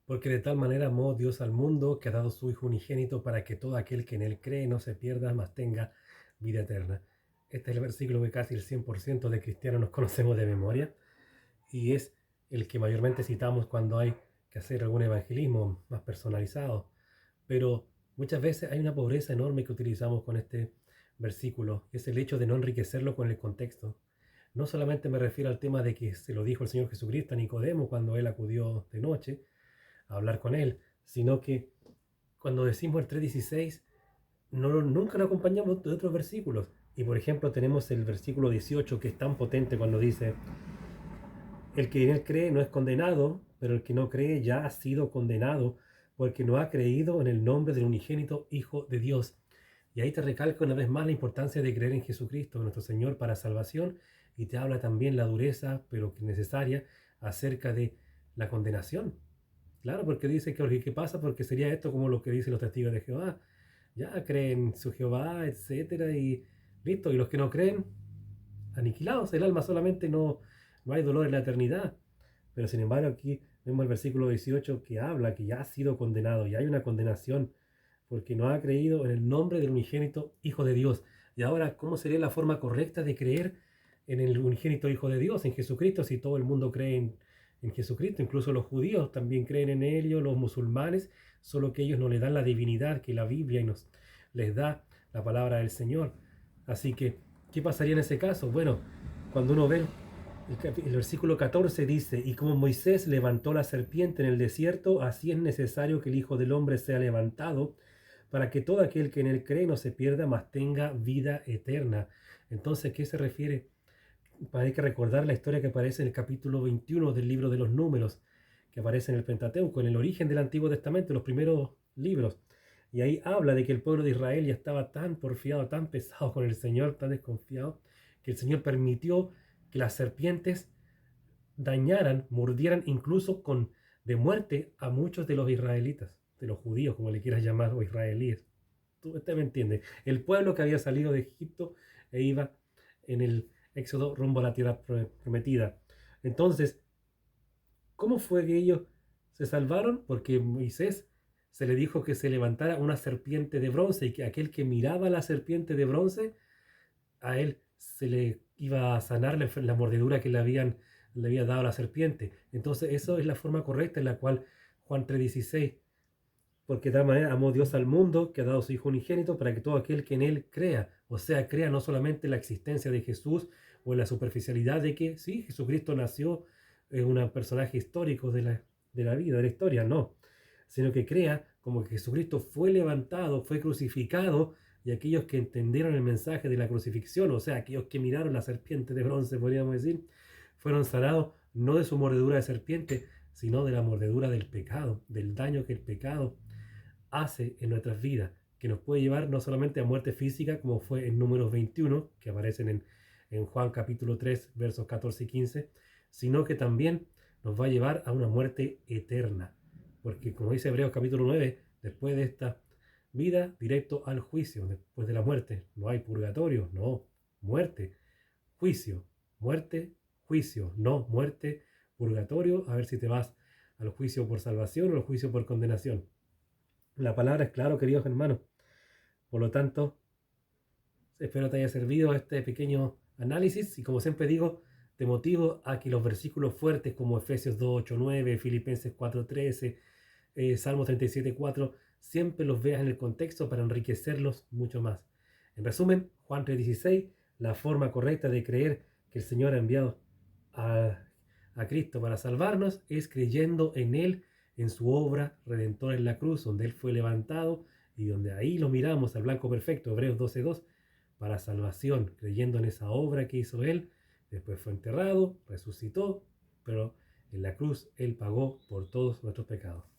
Porque de tal manera amó Dios al mundo que ha dado su Hijo unigénito para que todo aquel que en él cree no se pierda, mas tenga vida eterna. Este es el versículo que casi el 100% de cristianos nos conocemos de memoria y es el que mayormente citamos cuando hay que hacer algún evangelismo más personalizado. Pero muchas veces hay una pobreza enorme que utilizamos con este versículo, es el hecho de no enriquecerlo con el contexto. No solamente me refiero al tema de que se lo dijo el Señor Jesucristo a Nicodemo cuando él acudió de noche a hablar con él, sino que cuando decimos el 3:16, nunca lo acompañamos de otros versículos. Y por ejemplo tenemos el versículo 18 que es tan potente cuando dice, el que en él cree no es condenado, pero el que no cree ya ha sido condenado porque no ha creído en el nombre del unigénito Hijo de Dios. Y ahí te recalco una vez más la importancia de creer en Jesucristo, nuestro Señor, para salvación, y te habla también la dureza, pero que necesaria, acerca de la condenación. Claro, porque dice que ¿qué pasa? Porque sería esto como lo que dicen los testigos de Jehová. Ya creen en su Jehová, etcétera, y listo. Y los que no creen, aniquilados. El alma solamente no hay dolor en la eternidad. Pero sin embargo aquí vemos el versículo 18 que habla que ya ha sido condenado y hay una condenación porque no ha creído en el nombre del unigénito Hijo de Dios. Y ahora, ¿cómo sería la forma correcta de creer en el unigénito Hijo de Dios, en Jesucristo, si todo el mundo cree en Jesucristo? Incluso los judíos también creen en ellos, los musulmanes, solo que ellos no le dan la divinidad que la Biblia les da la palabra del Señor. Así que, ¿qué pasaría en ese caso? Bueno, cuando uno ve el versículo 14 dice, y como Moisés levantó la serpiente en el desierto, así es necesario que el Hijo del Hombre sea levantado, para que todo aquel que en él cree no se pierda, mas tenga vida eterna. Entonces, ¿qué se refiere? Hay que recordar la historia que aparece en el capítulo 21 del libro de los Números, que aparece en el Pentateuco, en el origen del Antiguo Testamento, los primeros libros. Y ahí habla de que el pueblo de Israel ya estaba tan porfiado, tan pesado con el Señor, tan desconfiado, que el Señor permitió que las serpientes dañaran, mordieran incluso con de muerte a muchos de los israelitas, de los judíos, como le quieras llamar, o israelíes. Usted me entiende. El pueblo que había salido de Egipto e iba en el éxodo rumbo a la tierra prometida. Entonces, ¿cómo fue que ellos se salvaron? Porque Moisés se le dijo que se levantara una serpiente de bronce y que aquel que miraba la serpiente de bronce, a él se le iba a sanar la mordedura que le había dado la serpiente. Entonces, eso es la forma correcta en la cual Juan 3:16, porque de tal manera amó Dios al mundo que ha dado su Hijo unigénito para que todo aquel que en él crea, o sea, crea no solamente en la existencia de Jesús o en la superficialidad de que sí, Jesucristo nació, es un personaje histórico de la vida, de la historia, no, sino que crea como que Jesucristo fue levantado, fue crucificado, y aquellos que entendieron el mensaje de la crucifixión, o sea, aquellos que miraron la serpiente de bronce, podríamos decir, fueron sanados no de su mordedura de serpiente, sino de la mordedura del pecado, del daño que el pecado hace en nuestras vidas, que nos puede llevar no solamente a muerte física, como fue en Números 21, que aparecen en Juan capítulo 3, versos 14 y 15, sino que también nos va a llevar a una muerte eterna. Porque como dice Hebreos capítulo 9, después de esta vida, directo al juicio, después de la muerte. No hay purgatorio, no, muerte, juicio, muerte, juicio, no, muerte, purgatorio, a ver si te vas al juicio por salvación o al juicio por condenación. La palabra es claro, queridos hermanos. Por lo tanto, espero te haya servido este pequeño análisis y como siempre digo, te motivo a que los versículos fuertes como Efesios 2, 8, 9, Filipenses 4, 13, Salmo 37, 4, siempre los veas en el contexto para enriquecerlos mucho más. En resumen, Juan 3, 16, la forma correcta de creer que el Señor ha enviado a, a Cristo para salvarnos es creyendo en Él, en su obra redentora en la cruz, donde Él fue levantado y donde ahí lo miramos al blanco perfecto, Hebreos 12:2, para salvación, creyendo en esa obra que hizo Él. Después fue enterrado, resucitó, pero en la cruz Él pagó por todos nuestros pecados.